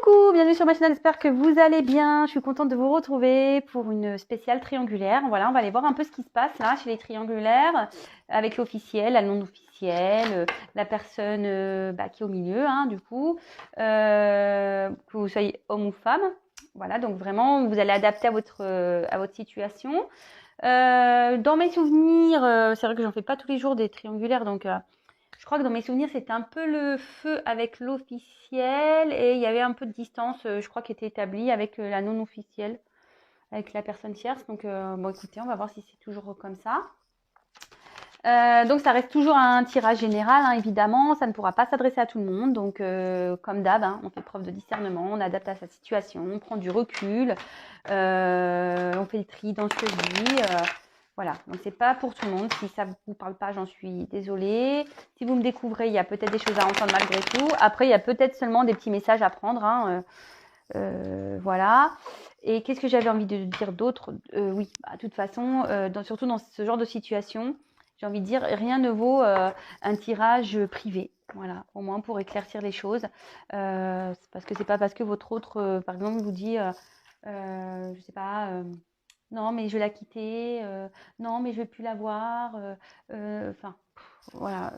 Coucou, bienvenue sur ma chaîne, j'espère que vous allez bien. Je suis contente de vous retrouver pour une spéciale triangulaire. Voilà, on va aller voir un peu ce qui se passe là chez les triangulaires avec l'officiel, la non-officielle, la personne qui est au milieu, hein, du coup, que vous soyez homme ou femme. Voilà, donc vraiment, vous allez adapter à votre situation. Dans mes souvenirs, c'est vrai que j'en fais pas tous les jours des triangulaires, donc je crois que dans mes souvenirs, c'était un peu le feu avec l'officiel et il y avait un peu de distance, je crois, qui était établie avec la non-officielle, avec la personne tierce. Donc, bon, écoutez, on va voir si c'est toujours comme ça. Donc, ça reste toujours un tirage général, hein, évidemment. Ça ne pourra pas s'adresser à tout le monde. Donc, comme d'hab, hein, on fait preuve de discernement, on adapte à sa situation, on prend du recul, on fait le tri dans ce que vit. Voilà, donc c'est pas pour tout le monde. Si ça vous parle pas, j'en suis désolée. Si vous me découvrez, il y a peut-être des choses à entendre malgré tout. Après, il y a peut-être seulement des petits messages à prendre, hein, voilà. Et qu'est-ce que j'avais envie de dire d'autre? Oui, de toute façon, surtout dans ce genre de situation, j'ai envie de dire, rien ne vaut un tirage privé. Voilà, au moins pour éclaircir les choses. Parce que c'est pas parce que votre autre, par exemple, vous dit, je sais pas, non, mais je vais la quitter, non, mais je vais plus la voir. Enfin, voilà,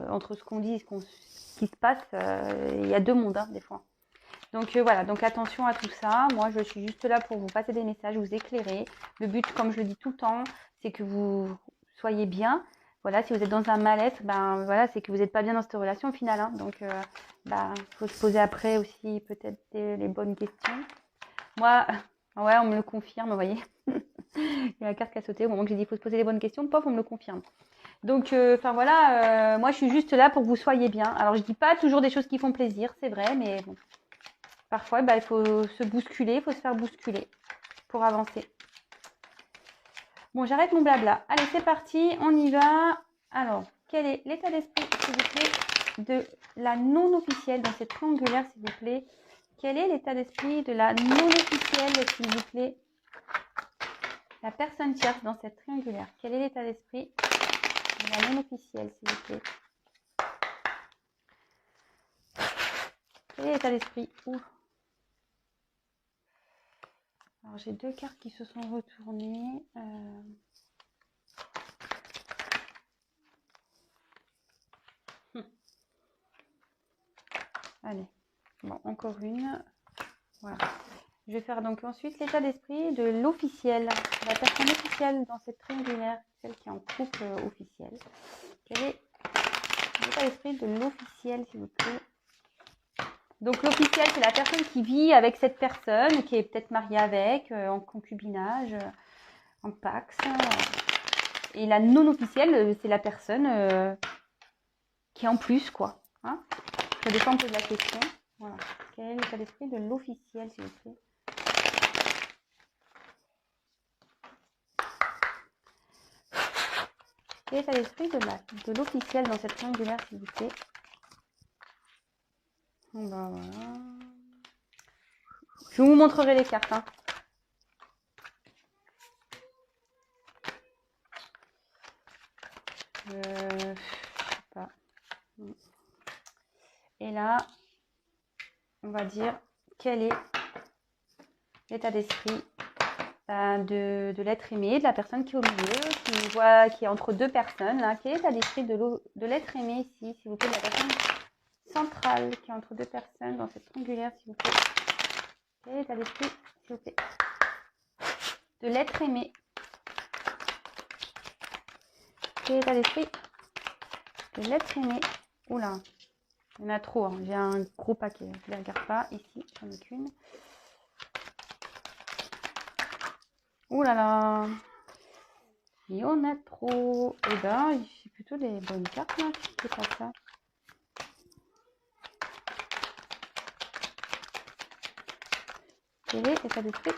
entre ce qu'on dit et ce qui se passe, il y a deux mondes, hein, des fois. Donc voilà, donc attention à tout ça. Moi, je suis juste là pour vous passer des messages, vous éclairer. Le but, comme je le dis tout le temps, c'est que vous soyez bien. Voilà, si vous êtes dans un mal-être, ben voilà, c'est que vous n'êtes pas bien dans cette relation au final, hein. Donc, faut se poser après aussi peut-être les bonnes questions. Moi, ouais, on me le confirme, vous voyez. Il y a la carte qui a sauté au moment que j'ai dit il faut se poser les bonnes questions, pof, on me le confirme. Donc, voilà, moi je suis juste là pour que vous soyez bien. Alors, je dis pas toujours des choses qui font plaisir, c'est vrai, mais bon. Parfois, il faut se bousculer, il faut se faire bousculer pour avancer. Bon, j'arrête mon blabla. Allez, c'est parti, on y va. Alors, quel est l'état d'esprit, s'il vous plaît, de la non-officielle dans cette triangulaire, s'il vous plaît? Quel est l'état d'esprit de la non-officielle, s'il vous plaît? La personne tierce dans cette triangulaire. Quel est l'état d'esprit de la non-officielle, s'il vous plaît? Quel est l'état d'esprit? Alors, j'ai deux cartes qui se sont retournées. Allez, bon, encore une. Voilà. Je vais faire donc ensuite l'état d'esprit de l'officiel, la personne officielle dans cette triangulaire, celle qui est en couple officiel. Quel est l'état d'esprit de l'officiel, s'il vous plaît? Donc l'officiel, c'est la personne qui vit avec cette personne, qui est peut-être mariée avec, en concubinage, en pax. Et la non officielle, c'est la personne qui est en plus, quoi. Hein, ça dépend, on pose la question. Voilà. Quel est l'état d'esprit de l'officiel, s'il vous plaît? Quel est l'état d'esprit de l'officiel dans cette triangulaire, s'il vous plaît? Ben voilà. Je vous montrerai les cartes, hein. Je sais pas. Et là, on va dire quel est l'état d'esprit de l'être aimé, de la personne qui est au milieu, qui est entre deux personnes. Là. Quel est l'état d'esprit de l'être aimé ici, s'il vous plaît, de la personne centrale qui est entre deux personnes dans cette triangulaire, s'il vous plaît? Quel est l'état d'esprit, s'il vous plaît, de l'être aimé? Quel est l'état d'esprit de l'être aimé? Oula, il y en a trop, hein. J'ai un gros paquet. Je ne les regarde pas. Ici, j'en ai qu'une. Ouh là là, il y en a trop. Eh ben, j'ai plutôt des bonnes cartes là. C'est pas ça. Quel est l'état d'esprit?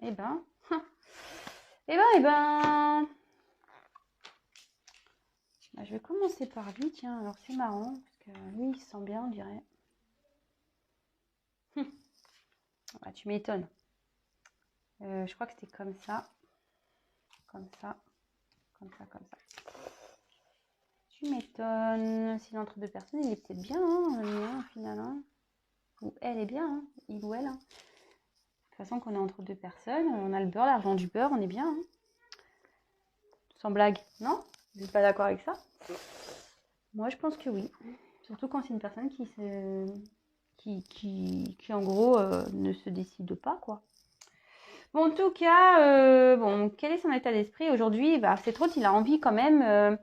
Eh ben, eh ben. Bah, je vais commencer par lui, tiens. Alors c'est marrant parce que lui, il se sent bien, on dirait. Ah, tu m'étonnes. Je crois que c'était comme ça, comme ça, comme ça, comme ça. Tu m'étonnes. S'il est entre deux personnes, il est peut-être bien, hein, au final. Hein. Ou elle est bien, hein, il ou elle. Hein. De toute façon, qu'on est entre deux personnes, on a le beurre, l'argent du beurre, on est bien. Hein. Sans blague, non? Vous n'êtes pas d'accord avec ça? Moi, je pense que oui. Surtout quand c'est une personne qui en gros, ne se décide pas, quoi. Bon, en tout cas, bon, quel est son état d'esprit aujourd'hui? Bah, c'est trop, il a envie quand même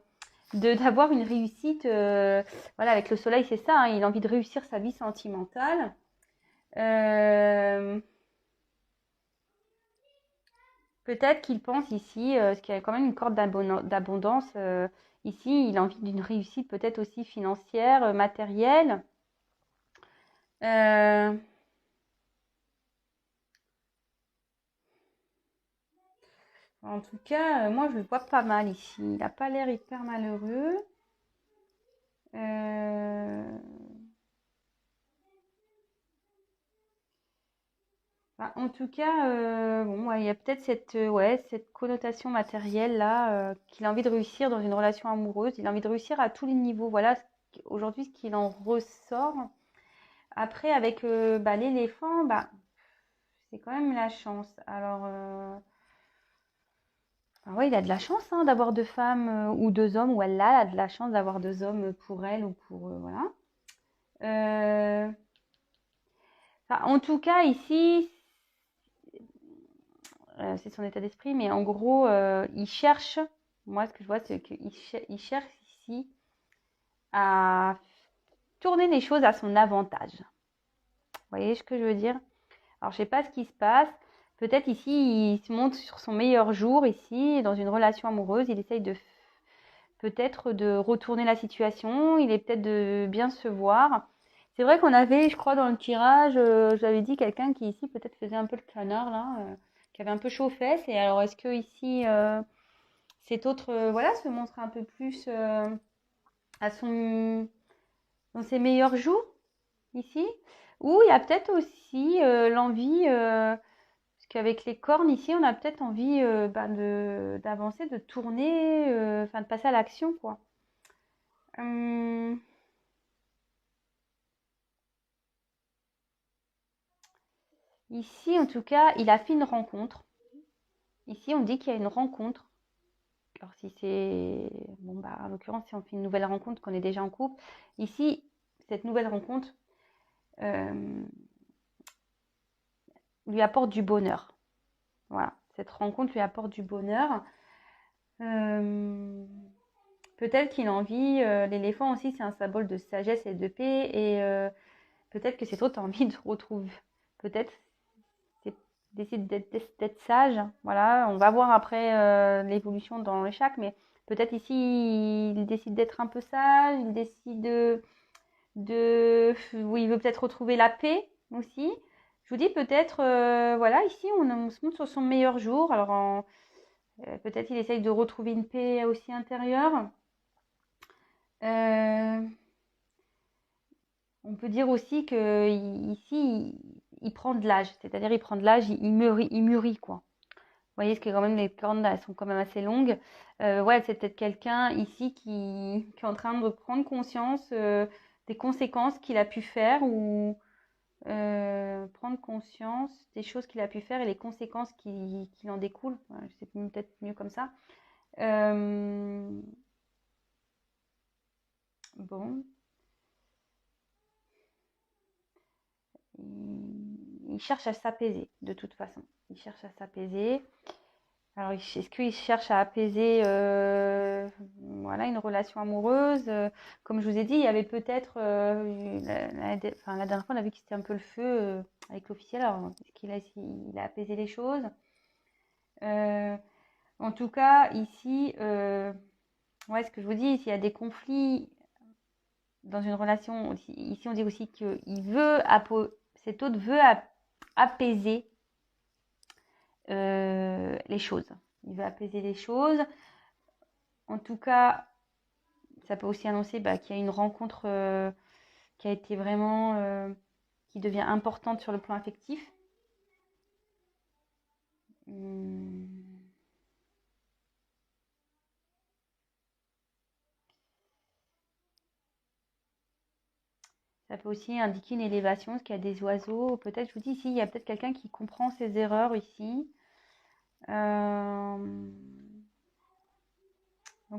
d'avoir une réussite. Voilà, avec le soleil, c'est ça, hein, il a envie de réussir sa vie sentimentale. Peut-être qu'il pense ici, parce qu'il y a quand même une corde d'abondance. Ici, il a envie d'une réussite peut-être aussi financière, matérielle. Euh, En tout cas, moi, je le vois pas mal ici. Il n'a pas l'air hyper malheureux. Euh, En tout cas, bon, ouais, il y a peut-être cette connotation matérielle là, qu'il a envie de réussir dans une relation amoureuse. Il a envie de réussir à tous les niveaux. Voilà aujourd'hui ce qu'il en ressort. Après, avec l'éléphant, c'est quand même la chance. Alors, ouais, il a de la chance hein, d'avoir deux femmes ou deux hommes, ou elle a de la chance d'avoir deux hommes pour elle ou pour voilà. En tout cas, ici, c'est son état d'esprit, mais en gros, il cherche, moi ce que je vois, c'est qu'il cherche ici à tourner les choses à son avantage. Vous voyez ce que je veux dire? Alors, je sais pas ce qui se passe. Peut-être ici, il se montre sur son meilleur jour, ici, dans une relation amoureuse. Il essaye peut-être de retourner la situation. Il est peut-être de bien se voir. C'est vrai qu'on avait, je crois, dans le tirage, j'avais dit quelqu'un qui ici peut-être faisait un peu le canard, là, qui avait un peu chaud aux fesses. Et alors, est-ce que ici, cet autre, voilà, se montre un peu plus à dans ses meilleurs jours, ici? Ou il y a peut-être aussi l'envie, parce qu'avec les cornes ici, on a peut-être envie d'avancer, de tourner, enfin de passer à l'action, quoi. Hum, Ici, en tout cas, il a fait une rencontre. Ici, on dit qu'il y a une rencontre. Alors, si c'est. Bon, en l'occurrence, si on fait une nouvelle rencontre, qu'on est déjà en couple. Ici, cette nouvelle rencontre euh, lui apporte du bonheur. Voilà. Cette rencontre lui apporte du bonheur. Euh, Peut-être qu'il a envie. L'éléphant aussi, c'est un symbole de sagesse et de paix. Et peut-être que c'est trop envie de retrouver. Peut-être décide d'être sage. Voilà, on va voir après l'évolution dans les chaque, mais peut-être ici il décide d'être un peu sage, il décide oui, il veut peut-être retrouver la paix aussi. Je vous dis peut-être, voilà, ici on se montre sur son meilleur jour. Alors peut-être il essaye de retrouver une paix aussi intérieure. Euh, on peut dire aussi que ici il prend de l'âge, c'est-à-dire il prend de l'âge, il mûrit quoi. Vous voyez, ce qui est quand même les cornes, elles sont quand même assez longues. Ouais, c'est peut-être quelqu'un ici qui est en train de prendre conscience des conséquences qu'il a pu faire ou prendre conscience des choses qu'il a pu faire et les conséquences qui en découlent. Ouais, c'est peut-être mieux comme ça. Euh, bon, il cherche à s'apaiser de toute façon. Il cherche à s'apaiser. Alors, est-ce qu'il cherche à apaiser voilà, une relation amoureuse comme je vous ai dit, il y avait peut-être, la dernière fois, on a vu que c'était un peu le feu avec l'officiel. Alors, est-ce il a apaisé les choses Euh, En tout cas, ici, ouais, ce que je vous dis, s'il y a des conflits dans une relation, ici, on dit aussi que cet autre veut apaiser les choses. Il veut apaiser les choses. En tout cas, ça peut aussi annoncer qu'il y a une rencontre qui a été vraiment, qui devient importante sur le plan affectif. Hum, Ça peut aussi indiquer une élévation, parce qu'il y a des oiseaux. Peut-être, je vous dis ici, il y a peut-être quelqu'un qui comprend ses erreurs ici. Donc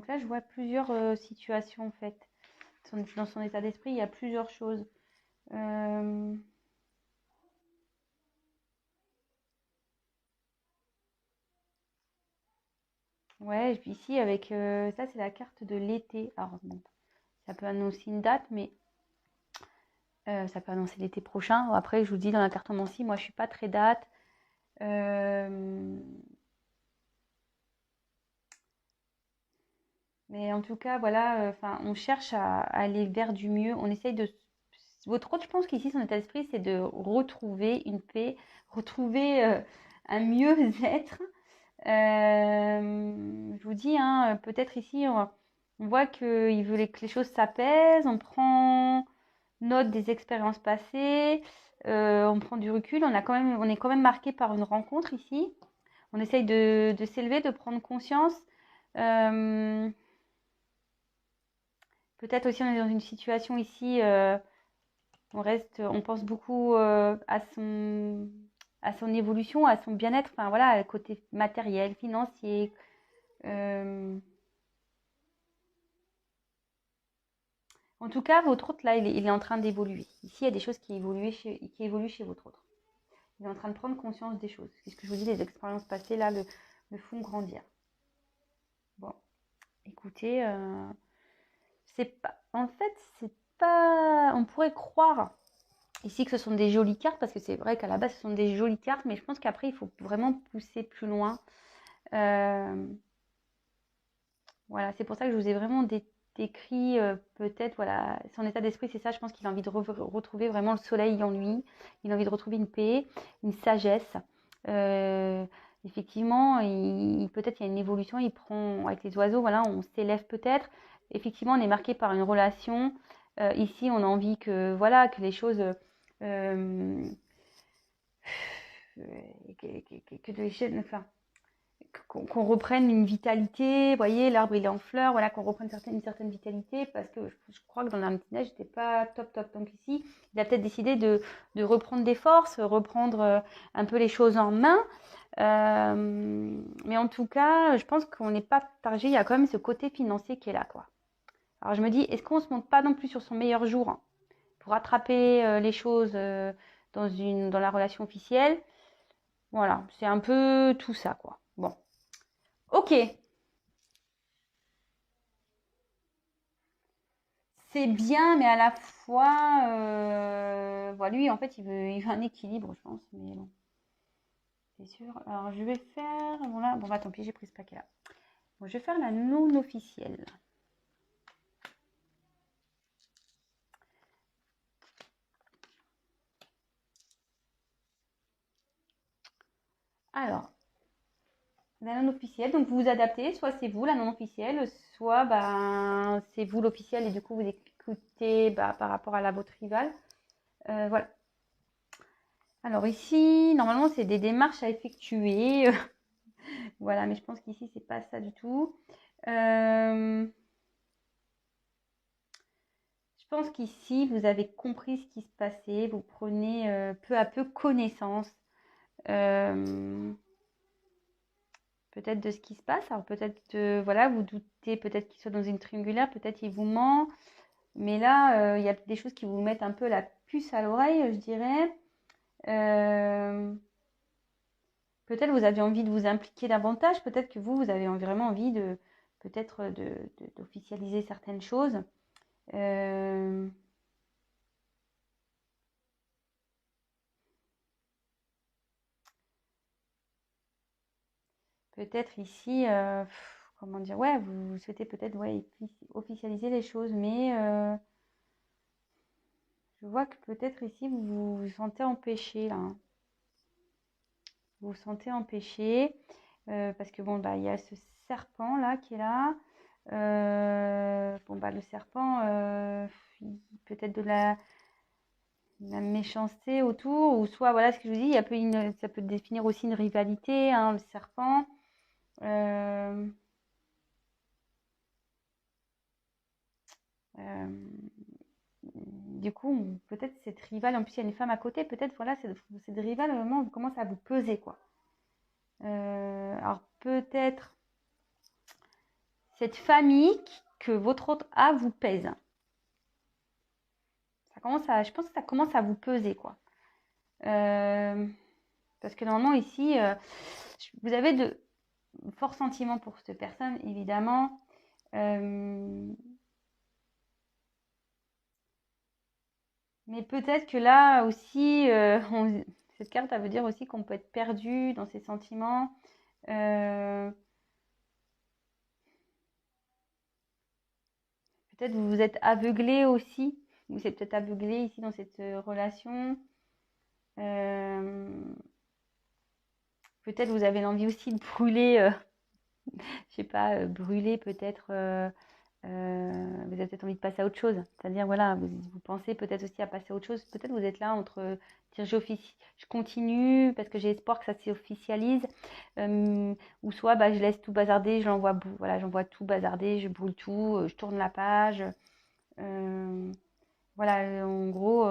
là, je vois plusieurs situations en fait. Dans son état d'esprit, il y a plusieurs choses. Ouais, et puis ici, avec ça, c'est la carte de l'été. Alors, bon, ça peut annoncer une date, mais ça peut annoncer l'été prochain. Après, je vous dis, dans la cartomancie, moi, je suis pas très date. Mais en tout cas, voilà, enfin, on cherche à aller vers du mieux. On essaye de. Votre rôle, je pense qu'ici, son état d'esprit, c'est de retrouver une paix, retrouver un mieux-être. Je vous dis, hein, peut-être ici, on voit qu'il veut que les choses s'apaisent, on prend note des expériences passées, on prend du recul, on est quand même marqué par une rencontre ici. On essaye de s'élever, de prendre conscience. Euh, Peut-être aussi on est dans une situation ici, on pense beaucoup à son évolution, à son bien-être, enfin voilà, côté matériel, financier. euh, En tout cas, votre hôte, là, il est en train d'évoluer. Ici, il y a des choses qui évoluent chez votre hôte. Il est en train de prendre conscience des choses. C'est ce que je vous dis, les expériences passées, là, le font grandir. Bon, écoutez, c'est pas... En fait, c'est pas... On pourrait croire ici que ce sont des jolies cartes, parce que c'est vrai qu'à la base, ce sont des jolies cartes, mais je pense qu'après, il faut vraiment pousser plus loin. Voilà, c'est pour ça que je vous ai vraiment décrit peut-être, voilà, son état d'esprit, c'est ça, je pense qu'il a envie de retrouver vraiment le soleil en lui, il a envie de retrouver une paix, une sagesse. Euh, Effectivement, peut-être il y a une évolution, il prend, avec les oiseaux, voilà, on s'élève peut-être. Effectivement, on est marqué par une relation. Ici, on a envie que, voilà, que les choses... euh, enfin, qu'on reprenne une vitalité. Vous voyez, l'arbre il est en fleurs, voilà, qu'on reprenne une certaine vitalité, parce que je crois que dans la petit neige, j'étais pas top. Donc ici, il a peut-être décidé de reprendre des forces, reprendre un peu les choses en main. Mais en tout cas, je pense qu'on n'est pas targé. Il y a quand même ce côté financier qui est là, quoi. Alors je me dis, est-ce qu'on se monte pas non plus sur son meilleur jour, hein, pour attraper les choses dans la relation officielle? Voilà, c'est un peu tout ça, quoi. Bon, ok. C'est bien, mais à la fois, voilà, lui, en fait, il veut un équilibre, je pense, mais bon, c'est sûr. Alors, je vais faire, voilà, bon, bah, tant pis, j'ai pris ce paquet-là. Bon, je vais faire la non officielle. Alors, la non officielle, donc vous vous adaptez, soit c'est vous la non officielle, soit ben, c'est vous l'officiel et du coup vous écoutez bah, par rapport à votre rival. Voilà. Alors ici, normalement, c'est des démarches à effectuer. Voilà, mais je pense qu'ici, c'est pas ça du tout. Je pense qu'ici, vous avez compris ce qui se passait. Vous prenez peu à peu connaissance peut-être de ce qui se passe. Alors peut-être, voilà, vous doutez peut-être qu'il soit dans une triangulaire, peut-être il vous ment. Mais là, il y a des choses qui vous mettent un peu la puce à l'oreille, je dirais. Peut-être vous avez envie de vous impliquer davantage. Peut-être que vous avez vraiment envie de peut-être d'officialiser certaines choses. Peut-être ici, comment dire, ouais, vous souhaitez peut-être ouais, officialiser les choses, mais je vois que peut-être ici vous vous sentez empêché là, hein. Vous vous sentez empêché parce que bon, bah, il y a ce serpent là qui est là. Bon, bah, le serpent, peut-être de la méchanceté autour, ou soit, voilà ce que je vous dis, ça peut définir aussi une rivalité, hein, le serpent. Euh, du coup, peut-être cette rivale, en plus il y a une femme à côté, peut-être voilà, cette rivale vraiment commence à vous peser quoi. Alors peut-être cette famille que votre autre a vous pèse. Je pense que ça commence à vous peser quoi. Parce que normalement ici, vous avez de forts sentiments pour cette personne, évidemment. Mais peut-être que là aussi, cette carte, elle veut dire aussi qu'on peut être perdu dans ses sentiments. Peut-être vous vous êtes aveuglé aussi. Vous êtes peut-être aveuglé ici dans cette relation. Peut-être vous avez l'envie aussi de brûler, je sais pas, brûler peut-être. Vous avez peut-être envie de passer à autre chose. C'est-à-dire, voilà, vous pensez peut-être aussi à passer à autre chose. Peut-être vous êtes là entre dire je continue parce que j'ai espoir que ça s'officialise. Ou soit je laisse tout bazarder, j'envoie tout bazarder, je brûle tout, je tourne la page. Voilà, en gros,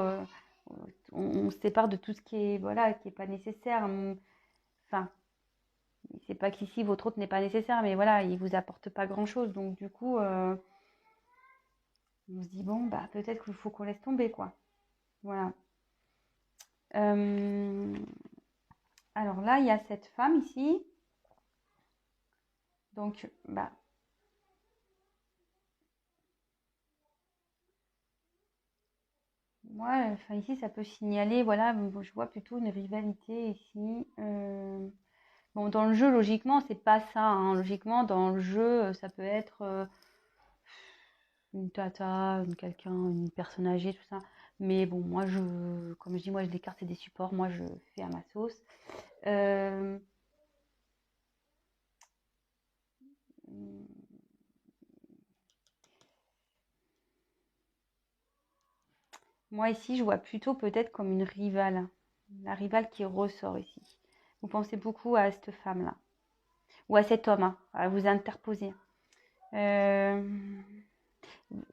on se sépare de tout ce qui est, voilà, qui est pas nécessaire. Enfin, c'est pas qu'ici votre autre n'est pas nécessaire, mais voilà, il vous apporte pas grand-chose. Donc du coup, on se dit bon, peut-être qu'il faut qu'on laisse tomber, quoi. Voilà. Alors là, il y a cette femme ici. Donc, moi, enfin ici, ça peut signaler, voilà, je vois plutôt une rivalité ici. Bon, dans le jeu, logiquement, c'est pas ça, hein. Logiquement, dans le jeu, ça peut être une tata, une personne âgée, tout ça. Mais bon, moi, comme je dis, moi, les cartes, c'est des supports. Moi, je fais à ma sauce. Moi, ici, je vois plutôt peut-être comme une rivale. La rivale qui ressort ici. Vous pensez beaucoup à cette femme-là. Ou à cet homme, hein, à vous interposer.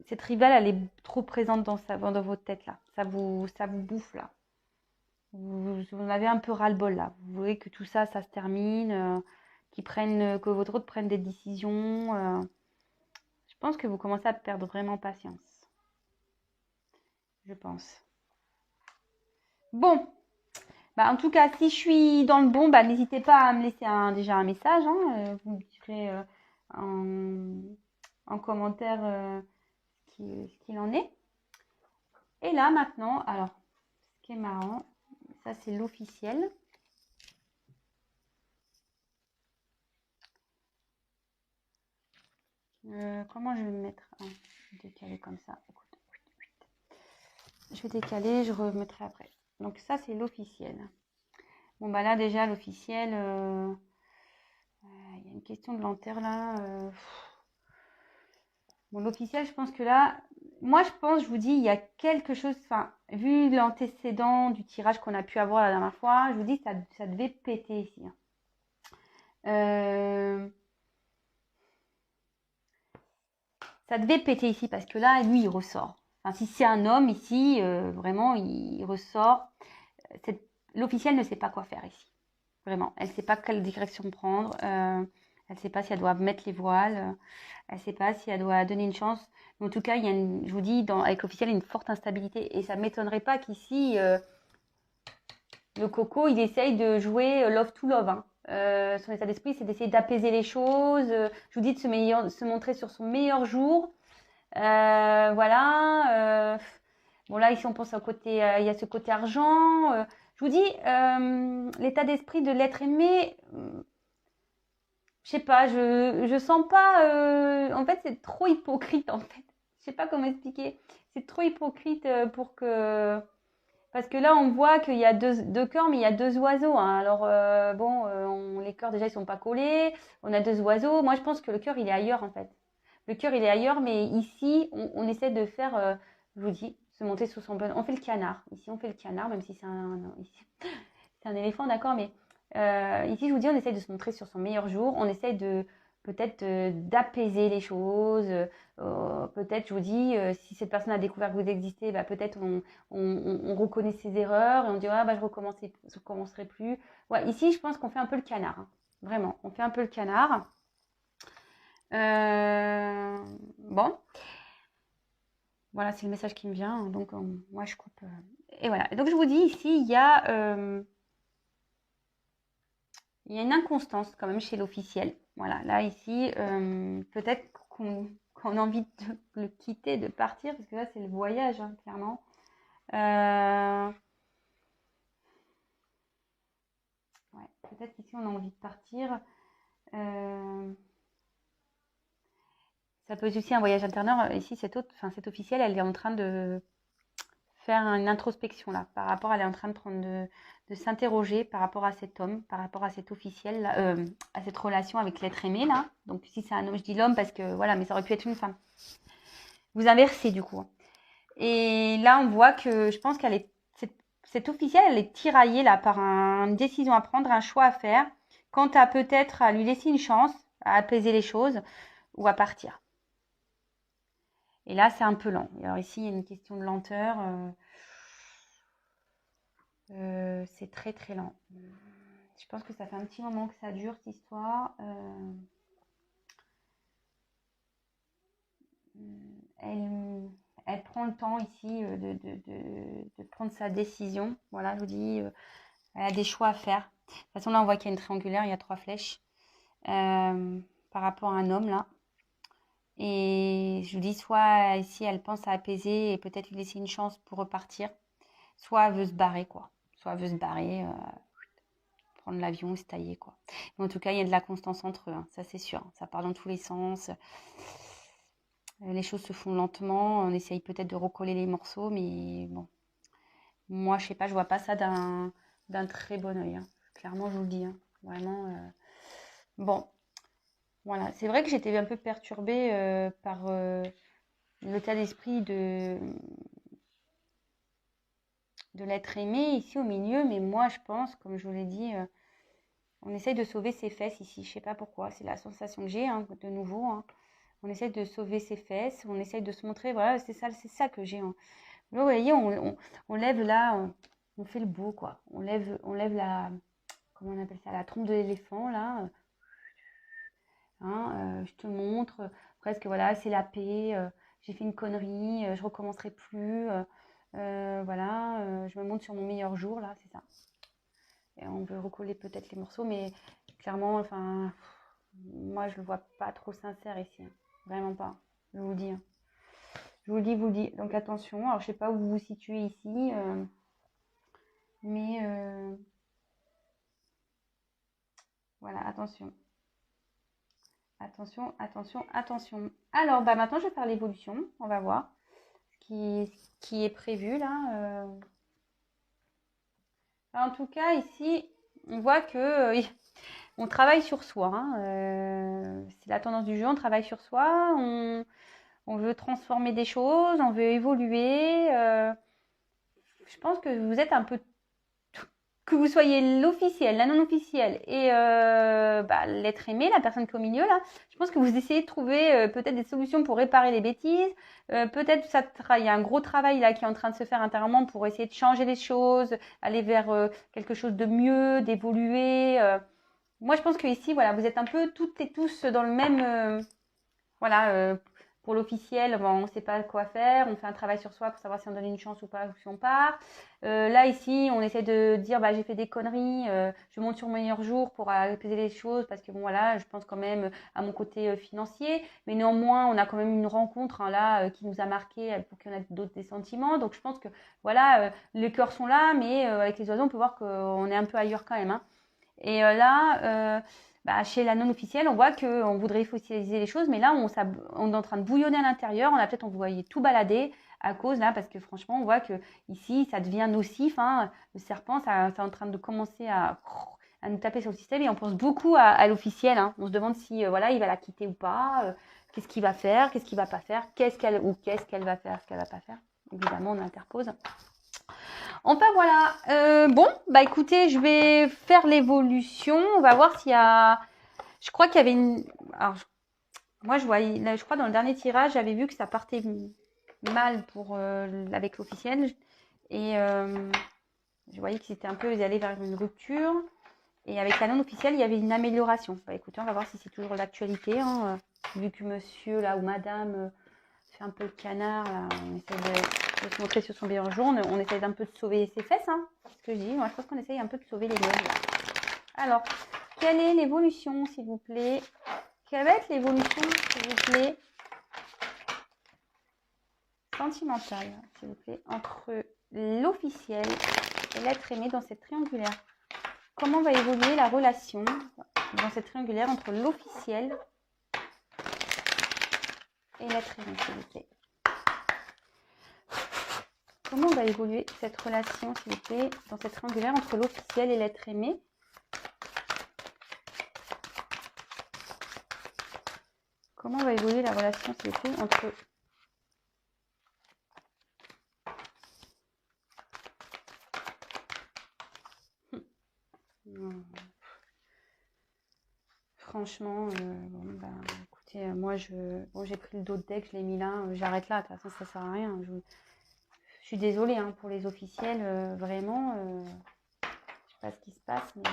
Cette rivale, elle est trop présente dans votre tête, là. Ça vous bouffe, là. Vous en avez un peu ras-le-bol, là. Vous voulez que tout ça, ça se termine, que votre autre prenne des décisions. Je pense que vous commencez à perdre vraiment patience. Je pense. Bon, en tout cas, si je suis dans le bon, n'hésitez pas à me laisser déjà un message. Hein, vous me direz en commentaire ce qu'il en est. Et là, maintenant, alors, ce qui est marrant, ça c'est l'officiel. Comment je vais me mettre? Je vais décaler comme ça. Je vais décaler, je remettrai après. Donc ça, c'est l'officiel. Bon, là, déjà, l'officiel, il y a une question de lanterne, là. Bon, l'officiel, je pense que là, moi, je vous dis, il y a quelque chose, enfin, vu l'antécédent du tirage qu'on a pu avoir la dernière fois, je vous dis, ça devait péter ici. Ça devait péter ici parce que là, lui, il ressort. Enfin, si c'est un homme ici, vraiment, il ressort. L'officiel ne sait pas quoi faire ici. Vraiment. Elle ne sait pas quelle direction prendre. Elle ne sait pas si elle doit mettre les voiles. Elle ne sait pas si elle doit donner une chance. Mais en tout cas, je vous dis, avec l'officiel, il y a une forte instabilité. Et ça ne m'étonnerait pas qu'ici, le coco, il essaye de jouer love to love. Hein. Son état d'esprit, c'est d'essayer d'apaiser les choses. Je vous dis de se montrer sur son meilleur jour. Voilà. Bon, là, ici, on pense au côté, il y a ce côté argent. Je vous dis, l'état d'esprit de l'être aimé, je sais pas, je sens pas. En fait, c'est trop hypocrite, en fait. Je sais pas comment expliquer. C'est trop hypocrite pour que. Parce que là, on voit qu'il y a deux cœurs, mais il y a deux oiseaux. Hein. Alors, les cœurs, déjà, ils sont pas collés. On a deux oiseaux. Moi, je pense que le cœur, il est ailleurs, en fait. Le cœur, il est ailleurs, mais ici, on essaie de faire, je vous dis, se monter sous son bon. On fait le canard. Ici, on fait le canard, même si c'est un éléphant, d'accord, mais ici, je vous dis, on essaie de se montrer sur son meilleur jour. On essaie de peut-être d'apaiser les choses. Peut-être, je vous dis, si cette personne a découvert que vous existez, bah, peut-être on reconnaît ses erreurs et on dit, ah, bah, je recommencerai plus. Ouais, ici, je pense qu'on fait un peu le canard. Hein. Vraiment, on fait un peu le canard. Bon, voilà, c'est le message qui me vient. Donc, moi, je coupe. Et voilà. Et donc, je vous dis ici, il y a une inconstance quand même chez l'officiel. Voilà, là, ici, peut-être qu'on a envie de le quitter, de partir, parce que là, c'est le voyage, hein, clairement. Ouais, peut-être qu'ici, on a envie de partir. Ça peut être aussi un voyage intérieur. Ici, cette officielle, elle est en train de faire une introspection là, par rapport, elle est en train de s'interroger par rapport à cet homme, par rapport à cet officiel, là, à cette relation avec l'être aimé là. Donc si c'est un homme, je dis l'homme parce que voilà, mais ça aurait pu être une femme. Vous inversez du coup. Et là, on voit que je pense qu'elle est cette officielle, elle est tiraillée là par une décision à prendre, un choix à faire. Quant à peut-être à lui laisser une chance, à apaiser les choses ou à partir. Et là, c'est un peu lent. Alors ici, il y a une question de lenteur. C'est très très lent. Je pense que ça fait un petit moment que ça dure cette histoire. Elle prend le temps ici de prendre sa décision. Voilà, je vous dis, elle a des choix à faire. De toute façon, là, on voit qu'il y a une triangulaire, il y a 3 flèches par rapport à un homme là. Et je vous dis, soit ici, elle pense à apaiser et peut-être lui laisser une chance pour repartir, soit elle veut se barrer, quoi. Soit elle veut se barrer, prendre l'avion et se tailler, quoi. Mais en tout cas, il y a de la constance entre eux, hein, ça c'est sûr. Ça part dans tous les sens. Les choses se font lentement. On essaye peut-être de recoller les morceaux, mais bon. Moi, je sais pas, je vois pas ça d'un très bon œil. Hein. Clairement, je vous le dis. Hein. Vraiment. Bon. Voilà. C'est vrai que j'étais un peu perturbée par l'état d'esprit de l'être aimé ici au milieu, mais moi je pense, comme je vous l'ai dit, on essaye de sauver ses fesses ici. Je sais pas pourquoi, c'est la sensation que j'ai, hein, de nouveau. Hein. On essaye de sauver ses fesses, on essaye de se montrer, voilà, c'est ça que j'ai. Hein. Là, vous voyez, on lève là, on fait le beau, quoi. On lève la, comment on appelle ça, la trompe de l'éléphant, là. Hein, je te montre, presque, voilà, c'est la paix, j'ai fait une connerie, je recommencerai plus. Voilà, je me montre sur mon meilleur jour, là, c'est ça. Et on veut recoller peut-être les morceaux, mais clairement, enfin, moi, je le vois pas trop sincère ici. Hein. Vraiment pas, je vous le dis. Hein. Je vous le dis. Donc attention, alors je sais pas où vous vous situez ici, mais voilà, attention. Attention, attention, attention. Alors, bah maintenant, je vais faire l'évolution. On va voir ce qui est prévu là. En tout cas, ici, on voit que on travaille sur soi. Hein. C'est la tendance du jeu, on travaille sur soi. On veut transformer des choses, on veut évoluer. Je pense que vous êtes un peu que vous soyez l'officiel, la non-officielle et l'être aimé, la personne qui est au milieu là, je pense que vous essayez de trouver peut-être des solutions pour réparer les bêtises. Peut-être il y a un gros travail là qui est en train de se faire intérieurement pour essayer de changer les choses, aller vers quelque chose de mieux, d'évoluer. Moi, je pense que ici, voilà, vous êtes un peu toutes et tous dans le même, voilà. Pour l'officiel, bon, on ne sait pas quoi faire, on fait un travail sur soi pour savoir si on donne une chance ou pas, ou si on part. Là, ici, on essaie de dire, bah, j'ai fait des conneries, je monte sur mon meilleur jour pour apaiser les choses, parce que bon, voilà, je pense quand même à mon côté financier, mais néanmoins, on a quand même une rencontre hein, là qui nous a marqué pour qu'il y en ait d'autres des sentiments. Donc, je pense que voilà, les cœurs sont là, mais avec les oiseaux, on peut voir qu'on est un peu ailleurs quand même. Hein. Et là, chez la non-officielle, on voit qu'on voudrait officialiser les choses, mais là, on est en train de bouillonner à l'intérieur. On voyait tout balader à cause, là, parce que franchement, on voit que ici, ça devient nocif. Hein. Le serpent, ça est en train de commencer à nous taper sur le système et on pense beaucoup à l'officiel. Hein. On se demande si voilà, il va la quitter ou pas, qu'est-ce qu'il va faire, qu'est-ce qu'il va pas faire, qu'est-ce qu'elle va faire, ce qu'elle va pas faire. Évidemment, on interpose. Enfin voilà. Bon, bah écoutez, je vais faire l'évolution. On va voir s'il y a Je crois qu'il y avait une... Alors, moi, je voyais, là, je crois dans le dernier tirage, j'avais vu que ça partait mal pour avec l'officiel. Et je voyais que c'était un peu, ils allaient vers une rupture. Et avec la non officielle, il y avait une amélioration. Bah écoutez, on va voir si c'est toujours l'actualité. Hein. Vu que monsieur là ou madame fait un peu le canard, là, on essaie de se montrer sur son meilleur jour. On essaie d'un peu de sauver ses fesses. Hein. C'est ce que je dis. Moi, je pense qu'on essaye un peu de sauver les meubles. Alors, quelle est l'évolution, s'il vous plaît? Quelle va être l'évolution, s'il vous plaît, sentimentale, s'il vous plaît, entre l'officiel et l'être aimé dans cette triangulaire? Comment va évoluer la relation dans cette triangulaire entre l'officiel et l'être aimé, s'il vous plaît? Comment va évoluer cette relation, s'il vous plaît, dans cette triangulaire entre l'officiel et l'être aimé? Comment va évoluer la relation, s'il vous plaît, entre Franchement, bon, ben, écoutez, moi, bon, j'ai pris le dos de deck, je l'ai mis là, j'arrête là, de toute façon, ça sert à rien. Je suis désolée hein, pour les officiels, vraiment, je sais pas ce qui se passe, mais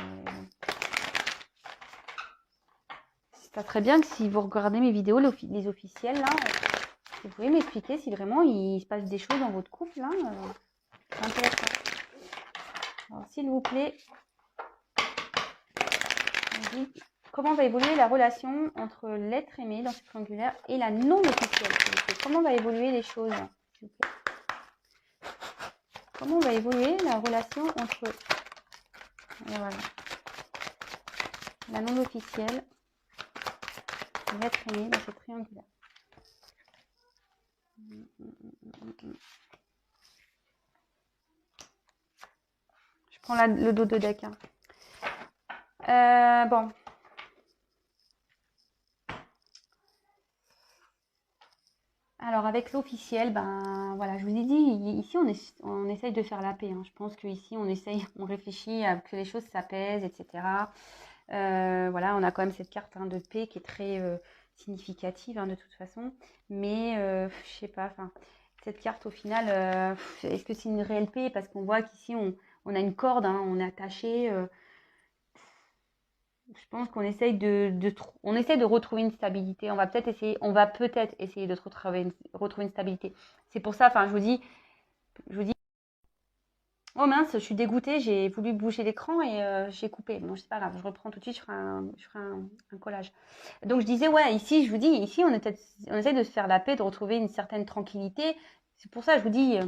ça serait bien que si vous regardez mes vidéos, les officiels, là, vous pouvez m'expliquer si vraiment il se passe des choses dans votre couple, là, c'est intéressant. Alors, s'il vous plaît, comment va évoluer la relation entre l'être aimé dans ce triangulaire et la non officielle, s'il vous plaît? Comment va évoluer les choses, s'il vous plaît? Comment va évoluer la relation entre voilà, la non officielle et l'être aimé dans ce triangulaire? Je prends le dos de deck. Hein. Bon. Alors avec l'officiel, ben voilà, je vous ai dit, ici on essaye de faire la paix. Hein. Je pense qu'ici on réfléchit à que les choses s'apaisent, etc. Voilà, on a quand même cette carte hein, de paix qui est très significative hein, de toute façon. Mais je sais pas, enfin, cette carte au final, est-ce que c'est une réelle paix? Parce qu'on voit qu'ici on a une corde, hein, on est attaché. Je pense qu'on essaye on essaie de retrouver une stabilité. On va peut-être essayer de retrouver une stabilité. C'est pour ça, enfin, je vous dis, oh mince, je suis dégoûtée, j'ai voulu bouger l'écran et j'ai coupé. Bon, c'est pas grave, je reprends tout de suite, je ferai un collage. Donc je disais, ouais, ici, je vous dis, ici, on essaie de se faire la paix, de retrouver une certaine tranquillité. C'est pour ça, je vous dis,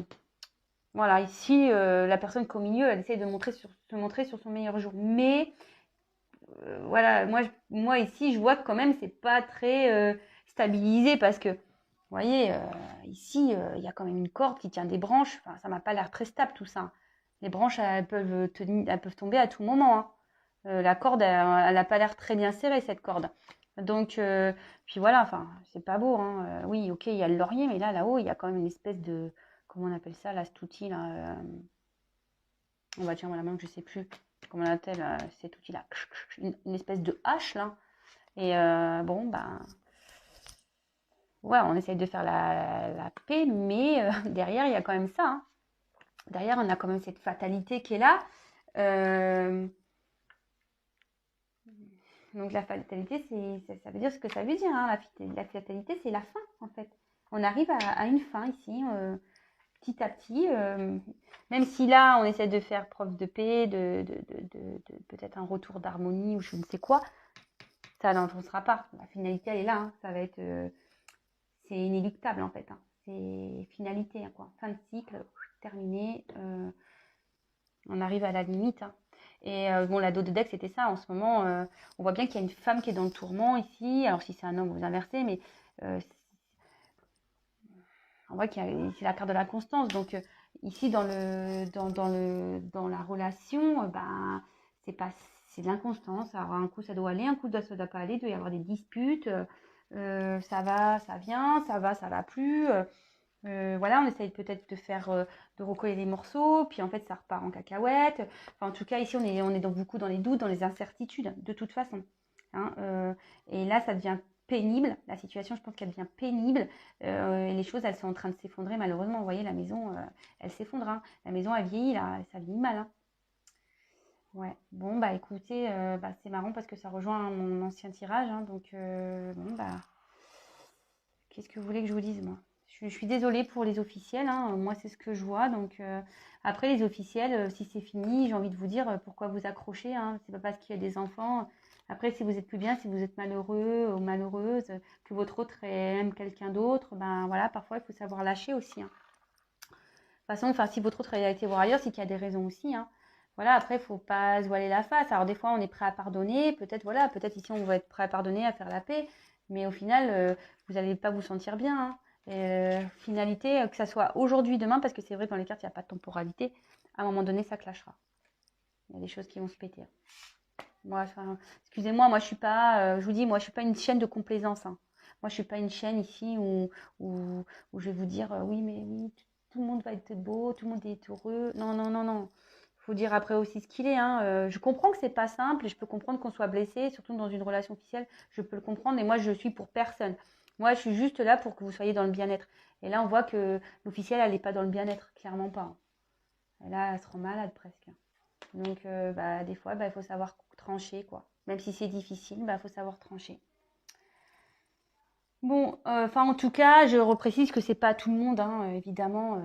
voilà, ici, la personne qui est au milieu, elle essaie de se montrer sur son meilleur jour. Mais voilà, moi ici, je vois que quand même, c'est pas très stabilisé parce que, vous voyez, ici, il y a quand même une corde qui tient des branches. Enfin, ça m'a pas l'air très stable tout ça. Les branches, elles peuvent tomber à tout moment. Hein. La corde, elle a pas l'air très bien serrée, cette corde. Donc, puis voilà, enfin, c'est pas beau. Hein. Oui, ok, il y a le laurier, mais là-haut, il y a quand même une espèce de, comment on appelle ça, là, cet outil, là. On va tiens, la main, je sais plus comment on appelle cet outil-là. Une espèce de hache, là. Et bon, ben, ouais, on essaye de faire la paix, mais derrière, il y a quand même ça. Hein. Derrière, on a quand même cette fatalité qui est là. Donc la fatalité, ça veut dire ce que ça veut dire. Hein. La fatalité, c'est la fin, en fait. On arrive à une fin ici, petit à petit. Même si là, on essaie de faire preuve de paix, de peut-être un retour d'harmonie ou je ne sais quoi, ça n'avancera pas. La finalité, elle est là. Hein. Ça va être... c'est inéluctable, en fait. Hein. C'est finalité, hein, quoi. Fin de cycle, terminé. On arrive à la limite. Hein. Et bon, la dos de deck, c'était ça. En ce moment, on voit bien qu'il y a une femme qui est dans le tourment ici. Alors, si c'est un homme, vous inversez, mais on voit qu'il c'est la carte de la constance. Donc, ici, dans la relation, ben, c'est de l'inconstance. Alors, un coup, ça doit aller, un coup, ça doit pas aller. Il doit y avoir des disputes. Ça va, ça vient, ça va plus. Voilà, on essaye peut-être de recoller les morceaux, puis en fait ça repart en cacahuète. Enfin, en tout cas, ici on est beaucoup dans les doutes, dans les incertitudes, de toute façon. hein, et là, ça devient pénible. La situation, je pense qu'elle devient pénible. Et les choses, elles sont en train de s'effondrer. Malheureusement, vous voyez, la maison, elle s'effondre. Hein. La maison, elle vieillit, là. Ça vieillit mal. Hein. Ouais. Bon, bah écoutez, c'est marrant parce que ça rejoint mon ancien tirage. Hein, donc, bon, bah, qu'est-ce que vous voulez que je vous dise, moi? Je suis désolée pour les officiels. Hein, moi, c'est ce que je vois. Donc, après, les officiels, si c'est fini, j'ai envie de vous dire pourquoi vous accrocher. Hein, c'est pas parce qu'il y a des enfants. Après, si vous êtes plus bien, si vous êtes malheureux ou malheureuse, que votre autre aime quelqu'un d'autre, ben voilà, parfois, il faut savoir lâcher aussi. Hein. De toute façon, enfin, si votre autre a été voir ailleurs, c'est qu'il y a des raisons aussi. Hein. Voilà, après, il ne faut pas se voiler la face. Alors, des fois, on est prêt à pardonner. Peut-être, voilà, peut-être ici, on va être prêt à pardonner, à faire la paix. Mais au final, vous n'allez pas vous sentir bien. Hein. Et, finalité, que ça soit aujourd'hui, demain, parce que c'est vrai que dans les cartes, il n'y a pas de temporalité. À un moment donné, ça clashera. Il y a des choses qui vont se péter. Moi, excusez-moi, moi, je suis pas, je vous dis, moi, je suis pas une chaîne de complaisance. Hein. Moi, je suis pas une chaîne ici où je vais vous dire, oui, mais oui, tout le monde va être beau, tout le monde est heureux. Non, non, non, non. Il faut dire après aussi ce qu'il est. Hein. Je comprends que c'est pas simple et je peux comprendre qu'on soit blessé, surtout dans une relation officielle. Je peux le comprendre et moi, je suis pour personne. Moi, je suis juste là pour que vous soyez dans le bien-être. Et là, on voit que l'officielle, elle n'est pas dans le bien-être, clairement pas. Et là, elle se rend malade presque. Donc, des fois, il faut savoir trancher, quoi. Même si c'est difficile, il faut savoir trancher. Bon, en tout cas, je reprécise que c'est pas tout le monde, hein, évidemment.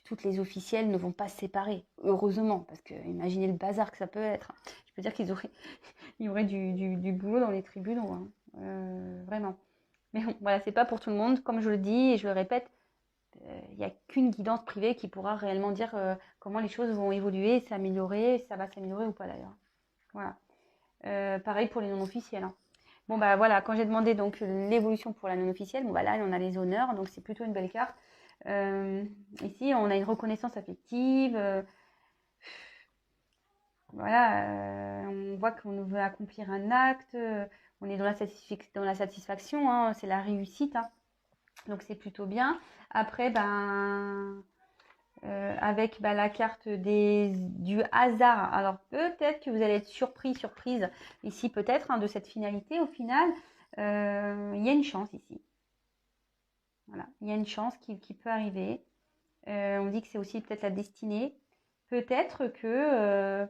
Toutes les officielles ne vont pas se séparer, heureusement, parce que imaginez le bazar que ça peut être. Je peux dire il y aurait du boulot dans les tribunaux, hein, vraiment. Mais bon, voilà, c'est pas pour tout le monde. Comme je le dis et je le répète, il n'y a qu'une guidance privée qui pourra réellement dire comment les choses vont évoluer, s'améliorer, ça va s'améliorer ou pas d'ailleurs. Voilà. Pareil pour les non officiels. Hein. Bon bah voilà, quand j'ai demandé donc l'évolution pour la non officielle, bon bah là on a les honneurs, donc c'est plutôt une belle carte. Ici on a une reconnaissance affective. Voilà, on voit qu'on veut accomplir un acte, on est dans la satisfaction, hein, c'est la réussite. Hein. Donc c'est plutôt bien. Après, avec la carte du hasard. Alors peut-être que vous allez être surprise ici peut-être hein, de cette finalité au final. Il y a une chance ici. Voilà, il y a une chance qui peut arriver. On dit que c'est aussi peut-être la destinée. Peut-être que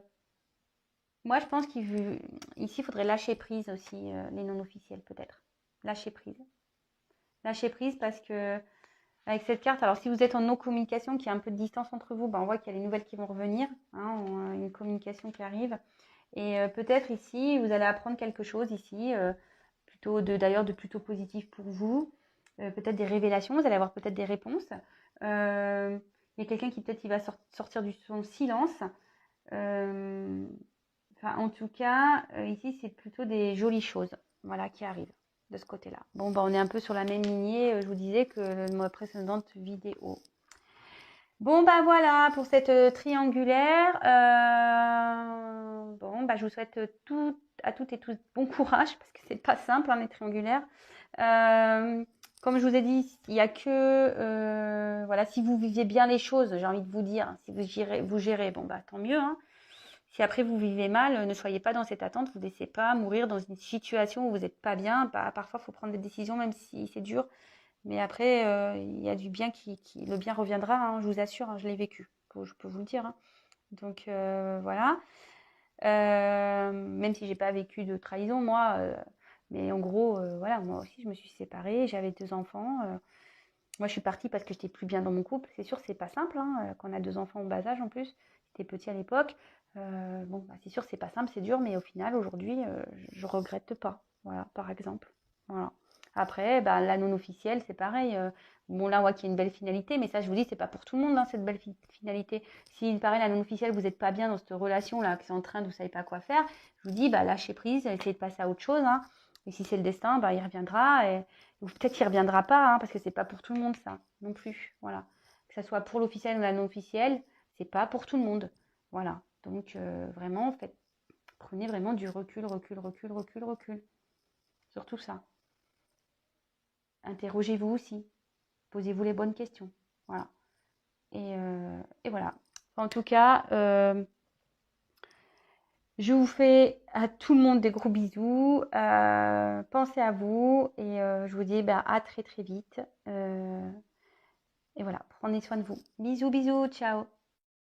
moi je pense qu'ici il faudrait lâcher prise aussi les non officiels peut-être. Lâcher prise. Lâcher prise parce que avec cette carte, alors si vous êtes en non-communication, qu'il y a un peu de distance entre vous, on voit qu'il y a les nouvelles qui vont revenir, hein, une communication qui arrive. Et peut-être ici, vous allez apprendre quelque chose ici, d'ailleurs de plutôt positif pour vous. Peut-être des révélations, vous allez avoir peut-être des réponses. Il y a quelqu'un qui peut-être il va sortir de son silence. En tout cas, ici, c'est plutôt des jolies choses voilà, qui arrivent de ce côté-là. Bon, on est un peu sur la même lignée, je vous disais, que ma précédente vidéo. Bon, voilà pour cette triangulaire. Je vous souhaite à toutes et tous bon courage, parce que c'est pas simple, hein, les triangulaires. Comme je vous ai dit, il n'y a que... voilà, si vous viviez bien les choses, j'ai envie de vous dire, si vous gérez, tant mieux, hein. Si après vous vivez mal, ne soyez pas dans cette attente, vous ne laissez pas mourir dans une situation où vous n'êtes pas bien. Parfois, il faut prendre des décisions, même si c'est dur. Mais après, il y a du bien le bien reviendra, hein, je vous assure, hein, je l'ai vécu, je peux vous le dire. Hein. Donc voilà. Même si j'ai pas vécu de trahison, moi, mais en gros, voilà, moi aussi, je me suis séparée, j'avais 2 enfants. Moi, je suis partie parce que j'étais plus bien dans mon couple. C'est sûr, c'est pas simple, hein, quand on a 2 enfants au bas âge en plus. J'étais petit à l'époque. C'est sûr, c'est pas simple, c'est dur, mais au final, aujourd'hui, je regrette pas. Voilà, par exemple. Voilà. Après, la non officielle, c'est pareil. Là, on voit qu'il y a une belle finalité, mais ça, je vous dis, c'est pas pour tout le monde, hein, cette belle finalité. Si, pareil, la non officielle, vous n'êtes pas bien dans cette relation-là, qui est en train de vous savez pas quoi faire, je vous dis, lâchez prise, essayez de passer à autre chose. Hein. Et si c'est le destin, il reviendra. Ou peut-être qu'il ne reviendra pas, hein, parce que c'est pas pour tout le monde, ça, non plus. Voilà. Que ce soit pour l'officiel ou la non officielle, c'est pas pour tout le monde. Voilà. Donc, vraiment, prenez vraiment du recul. Sur tout ça. Interrogez-vous aussi. Posez-vous les bonnes questions. Voilà. Et voilà. En tout cas, Je vous fais à tout le monde des gros bisous. Pensez à vous et je vous dis à très très vite. Et voilà, prenez soin de vous. Bisous, bisous, ciao.